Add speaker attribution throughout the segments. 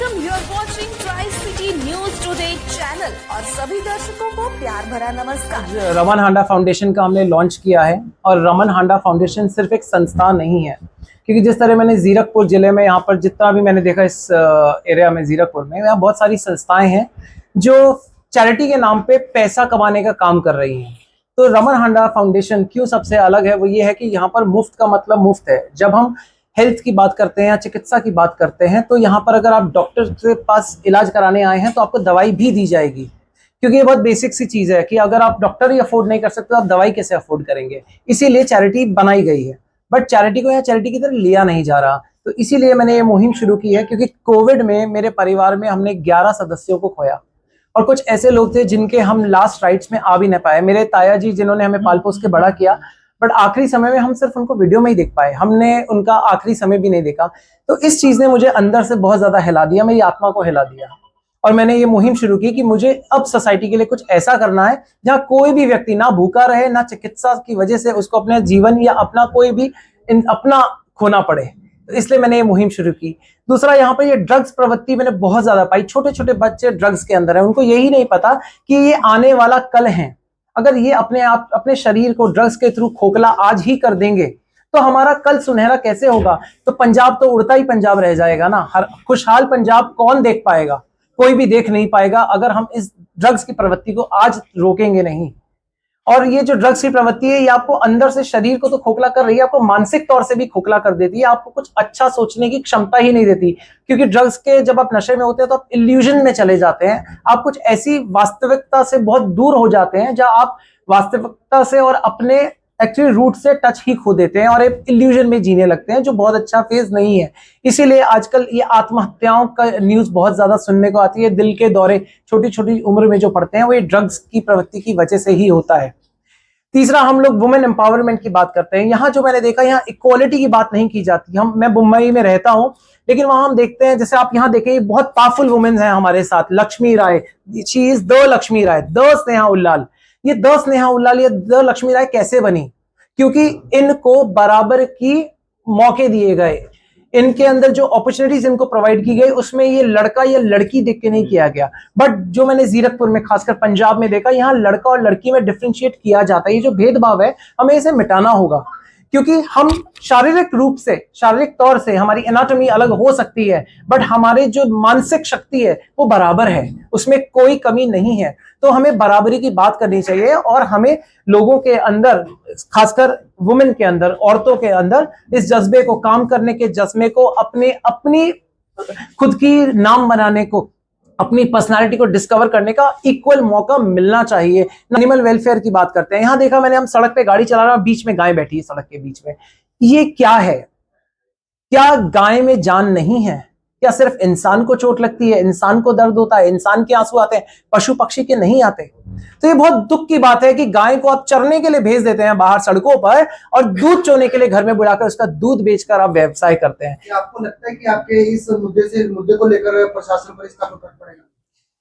Speaker 1: Welcome, you are watching tri city news today channel और सभी दर्शकों को प्यार भरा नमस्कार।
Speaker 2: रमन हांडा फाउंडेशन का हमने लॉन्च किया है और रमन हांडा फाउंडेशन सिर्फ एक संस्था नहीं है, क्योंकि जिस तरह मैंने जीरकपुर जिले में यहाँ पर जितना भी मैंने देखा इस एरिया में जीरकपुर में, यहाँ बहुत सारी संस्थाएं हैं जो चैरिटी के नाम पे पैसा कमाने का काम कर रही हैं। तो रमन हांडा फाउंडेशन क्यों सबसे अलग है, वो ये है कि यहाँ पर मुफ्त का मतलब मुफ्त है। जब हम हेल्थ की बात करते हैं या चिकित्सा की बात करते हैं तो यहाँ पर अगर आप डॉक्टर के पास इलाज कराने आए हैं तो आपको दवाई भी दी जाएगी, क्योंकि ये बहुत बेसिक सी चीज़ है कि अगर आप डॉक्टर ही अफोर्ड नहीं कर सकते तो आप दवाई कैसे अफोर्ड करेंगे। इसीलिए चैरिटी बनाई गई है, बट चैरिटी को यहाँ चैरिटी की तरह लिया नहीं जा रहा। तो इसीलिए मैंने ये मुहिम शुरू की है, क्योंकि कोविड में मेरे परिवार में हमने 11 सदस्यों को खोया और कुछ ऐसे लोग थे जिनके हम लास्ट राइट्स में आ भी नहीं पाए। मेरे ताया जी जिन्होंने हमें पाल पोस के बड़ा किया, बट आखिरी समय में हम सिर्फ उनको वीडियो में ही देख पाए, हमने उनका आखिरी समय भी नहीं देखा। तो इस चीज ने मुझे अंदर से बहुत ज्यादा हिला दिया, मेरी आत्मा को हिला दिया और मैंने ये मुहिम शुरू की कि मुझे अब सोसाइटी के लिए कुछ ऐसा करना है जहाँ कोई भी व्यक्ति ना भूखा रहे, ना चिकित्सा की वजह से उसको अपने जीवन या अपना कोई भी अपना खोना पड़े। तो इसलिए मैंने ये मुहिम शुरू की। दूसरा, यहाँ पर ये ड्रग्स प्रवृत्ति मैंने बहुत ज्यादा पाई। छोटे छोटे बच्चे ड्रग्स के अंदर है, उनको यही नहीं पता कि ये आने वाला कल है। अगर ये अपने शरीर को ड्रग्स के थ्रू खोखला आज ही कर देंगे तो हमारा कल सुनहरा कैसे होगा। तो पंजाब तो उड़ता ही पंजाब रह जाएगा ना। हर खुशहाल पंजाब कौन देख पाएगा? कोई भी देख नहीं पाएगा अगर हम इस ड्रग्स की प्रवृत्ति को आज रोकेंगे नहीं। और ये जो ड्रग्स की प्रवृत्ति है, ये आपको अंदर से शरीर को तो खोखला कर रही है, आपको मानसिक तौर से भी खोखला कर देती है। आपको कुछ अच्छा सोचने की क्षमता ही नहीं देती, क्योंकि ड्रग्स के जब आप नशे में होते हैं तो आप इल्यूजन में चले जाते हैं। आप कुछ ऐसी वास्तविकता से बहुत दूर हो जाते हैं जहां आप वास्तविकता से और अपने एक्चुअली रूट से टच ही खो देते हैं और एक इल्यूजन में जीने लगते हैं, जो बहुत अच्छा फेज नहीं है। इसीलिए आजकल ये आत्महत्याओं का न्यूज बहुत ज्यादा सुनने को आती है। दिल के दौरे छोटी छोटी उम्र में जो पड़ते हैं वो ये ड्रग्स की प्रवृत्ति की वजह से ही होता है। तीसरा, हम लोग वुमेन एम्पावरमेंट की बात करते हैं। यहाँ जो मैंने देखा, यहाँ इक्वालिटी की बात नहीं की जाती। मैं मुंबई में रहता हूँ, लेकिन वहां हम देखते हैं, जैसे आप यहाँ देखें, बहुत पावरफुल वुमेन है हमारे साथ। Lakshmi Rai, she is the Lakshmi Rai, the Sneha Ullal. ये द स्नेहा उल्लाल, ये द लक्ष्मी राय कैसे बनी? क्योंकि इनको बराबर की मौके दिए गए, इनके अंदर जो अपॉर्चुनिटीज इनको प्रोवाइड की गई उसमें ये लड़का या लड़की देख के नहीं किया गया। बट जो मैंने जीरकपुर में, खासकर पंजाब में देखा, यहाँ लड़का और लड़की में डिफरेंशिएट किया जाता है। ये जो भेदभाव है हमें इसे मिटाना होगा, क्योंकि हम शारीरिक रूप से, शारीरिक तौर से हमारी एनाटॉमी अलग हो सकती है, बट हमारे जो मानसिक शक्ति है वो बराबर है, उसमें कोई कमी नहीं है। तो हमें बराबरी की बात करनी चाहिए और हमें लोगों के अंदर, खासकर वुमेन के अंदर, औरतों के अंदर इस जज्बे को, काम करने के जज्बे को, अपनी खुद की नाम बनाने को, अपनी पर्सनालिटी को डिस्कवर करने का इक्वल मौका मिलना चाहिए। एनिमल वेलफेयर की बात करते हैं। यहां देखा मैंने, हम सड़क पे गाड़ी चला रहा, बीच में गाय बैठी है सड़क के बीच में। ये क्या है? क्या गाय में जान नहीं है? क्या सिर्फ इंसान को चोट लगती है, इंसान को दर्द होता है, इंसान के आंसू आते हैं, पशु पक्षी के नहीं आते? तो ये बहुत दुख की बात है कि गाय को आप चरने के लिए भेज देते हैं बाहर सड़कों पर और दूध चोने के लिए घर में बुलाकर उसका दूध बेचकर आप व्यवसाय करते हैं।
Speaker 3: क्या आपको लगता है कि आपके इस मुद्दे को लेकर प्रशासन पर इसका फर्क पड़ेगा?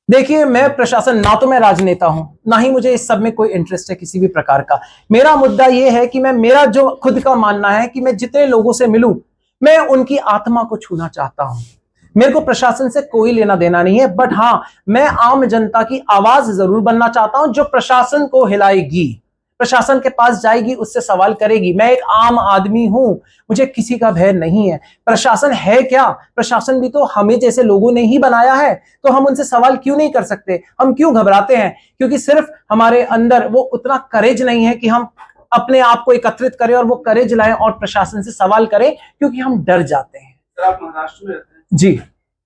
Speaker 2: देखिए, मैं प्रशासन, ना तो मैं राजनेता हूं, ना ही मुझे इस सब में कोई इंटरेस्ट है किसी भी प्रकार का। मेरा मुद्दा यह है कि मेरा जो खुद का मानना है कि मैं जितने लोगों से मिलूं, मैं उनकी आत्मा को छूना चाहता हूं। मेरे को प्रशासन से कोई लेना देना नहीं है, बट हाँ, मैं आम जनता की आवाज जरूर बनना चाहता हूं, जो प्रशासन को हिलाएगी, प्रशासन के पास जाएगी, उससे सवाल करेगी। मैं एक आम आदमी हूं, मुझे किसी का भय नहीं है। प्रशासन है क्या? प्रशासन भी तो हमें जैसे लोगों ने ही बनाया है, तो हम उनसे सवाल क्यों नहीं कर सकते? हम क्यों घबराते हैं? क्योंकि सिर्फ हमारे अंदर वो उतना करेज नहीं है कि हम अपने आप को एकत्रित करें और वो करेज लाएं और प्रशासन से सवाल करें, क्योंकि हम डर जाते हैं।
Speaker 3: सर, आप महाराष्ट्र में रहते हैं
Speaker 2: जी,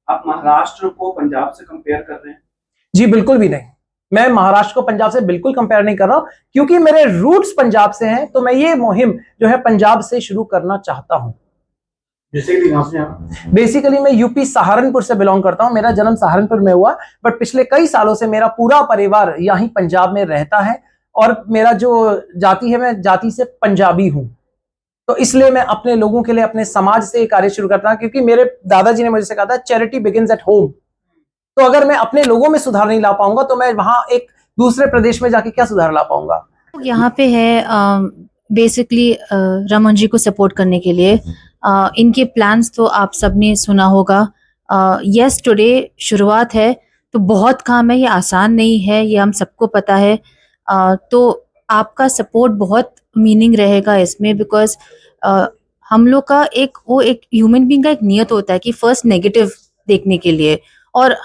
Speaker 3: आप महाराष्ट्र को पंजाब से कंपेयर कर रहे हैं?
Speaker 2: जी बिल्कुल भी नहीं। मैं महाराष्ट्र को पंजाब से बिल्कुल कंपेयर नहीं कर रहा हूं, क्योंकि मेरे रूट्स पंजाब से हैं। तो मैं ये मुहिम जो है पंजाब से शुरू करना चाहता हूं। बेसिकली मैं यूपी सहारनपुर से बिलोंग करता हूं। मेरा जन्म सहारनपुर में हुआ, बट पिछले कई सालों से मेरा पूरा परिवार यहीं पंजाब में रहता है और मेरा जो जाति है, मैं जाति से पंजाबी हूं। तो इसलिए मैं अपने लोगों के लिए, अपने समाज से कार्य शुरू करता हूं, क्योंकि मेरे दादाजी ने मुझे कहा था, चैरिटी बिगिंस एट होम। तो अगर मैं अपने लोगों में सुधार नहीं ला पाऊंगा तो मैं वहां एक दूसरे प्रदेश में जाके क्या सुधार ला पाऊंगा?
Speaker 4: यहाँ पे है बेसिकली रमन जी को सपोर्ट करने के लिए। इनके प्लान्स तो आप सबने सुना होगा। यस टुडे शुरुआत है, तो बहुत काम है, ये आसान नहीं है, ये हम सबको पता है। तो आपका सपोर्ट बहुत मीनिंग रहेगा इसमें, बिकॉज हम लोग का एक ह्यूमन बीइंग का एक नियत होता है कि फर्स्ट नेगेटिव देखने के लिए, और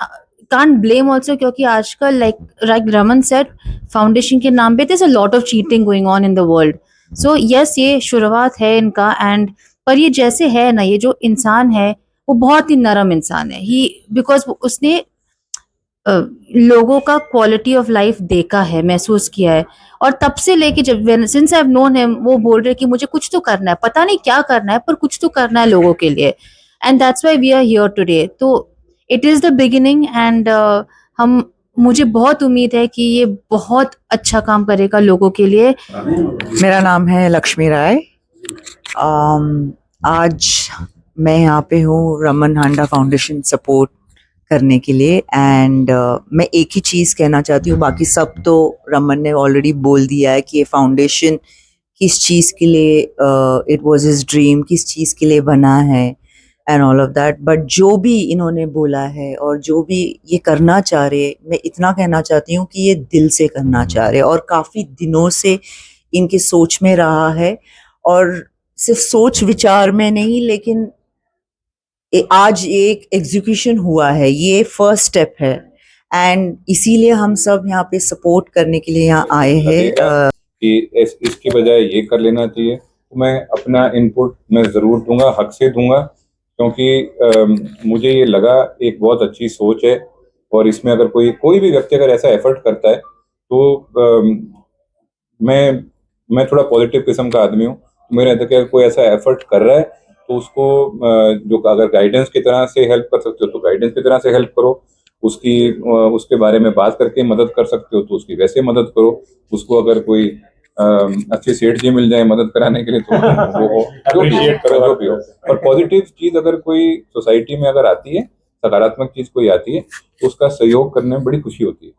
Speaker 4: कांट ब्लेम ऑल्सो, क्योंकि आजकल लाइक रमन सेड, फाउंडेशन के नाम पे there is a lot of cheating going on in the world. So yes, ये शुरुआत है इनका, एंड पर ये जैसे है ना, ये जो इंसान है वो बहुत ही नरम इंसान है, ही बिकॉज उसने लोगों का क्वालिटी ऑफ लाइफ देखा है, महसूस किया है, और तब से लेके जब since I have known him, वो बोल रहे कि मुझे कुछ तो करना है, पता नहीं क्या करना है, पर कुछ तो करना है लोगों के लिए, and that's why we are here today. तो it is the beginning, and हम मुझे बहुत उम्मीद है कि ये बहुत अच्छा काम करेगा लोगों के लिए।
Speaker 5: मेरा नाम है लक्ष्मी राय। आज मैं यहाँ पे हूँ रमन हांडा फाउंडेशन सपोर्ट करने के लिए, एंड मैं एक ही चीज़ कहना चाहती हूँ, बाकी सब तो रमन ने ऑलरेडी बोल दिया है कि ये फाउंडेशन किस चीज़ के लिए, इट वाज हिज ड्रीम, किस चीज़ के लिए बना है and all of that. But जो भी इन्होंने बोला है और जो भी ये करना चाह रहे, मैं इतना कहना चाहती हूँ कि ये दिल से करना चाह रहे, और काफ़ी दिनों से इनके सोच में रहा है, और सिर्फ सोच विचार में नहीं, लेकिन आज एक एग्जीक्यूशन हुआ है, ये फर्स्ट स्टेप है, एंड इसीलिए हम सब यहाँ पे सपोर्ट करने के लिए यहाँ आए हैं।
Speaker 6: कि इसकी बजाय ये कर लेना चाहिए, तो मैं अपना इनपुट मैं ज़रूर दूंगा, हक से दूंगा, क्योंकि मुझे ये लगा एक बहुत अच्छी सोच है, और इसमें अगर कोई भी व्यक्ति अगर ऐसा एफर्ट करता है तो मैं थोड़ा पॉजिटिव किस्म का आदमी हूँ। मेरे अंदर कि अगर कोई ऐसा एफर्ट कर रहा है तो उसको जो अगर गाइडेंस की तरह से हेल्प कर सकते हो तो गाइडेंस की तरह से हेल्प करो, उसके बारे में बात करके मदद कर सकते हो तो उसकी वैसे मदद करो। उसको अगर कोई अच्छे सेठ जी मिल जाए मदद कराने के लिए तो वो जो भी हो। और पॉजिटिव चीज अगर कोई सोसाइटी में अगर आती है, सकारात्मक चीज कोई आती है, तो उसका सहयोग करने में बड़ी खुशी होती है।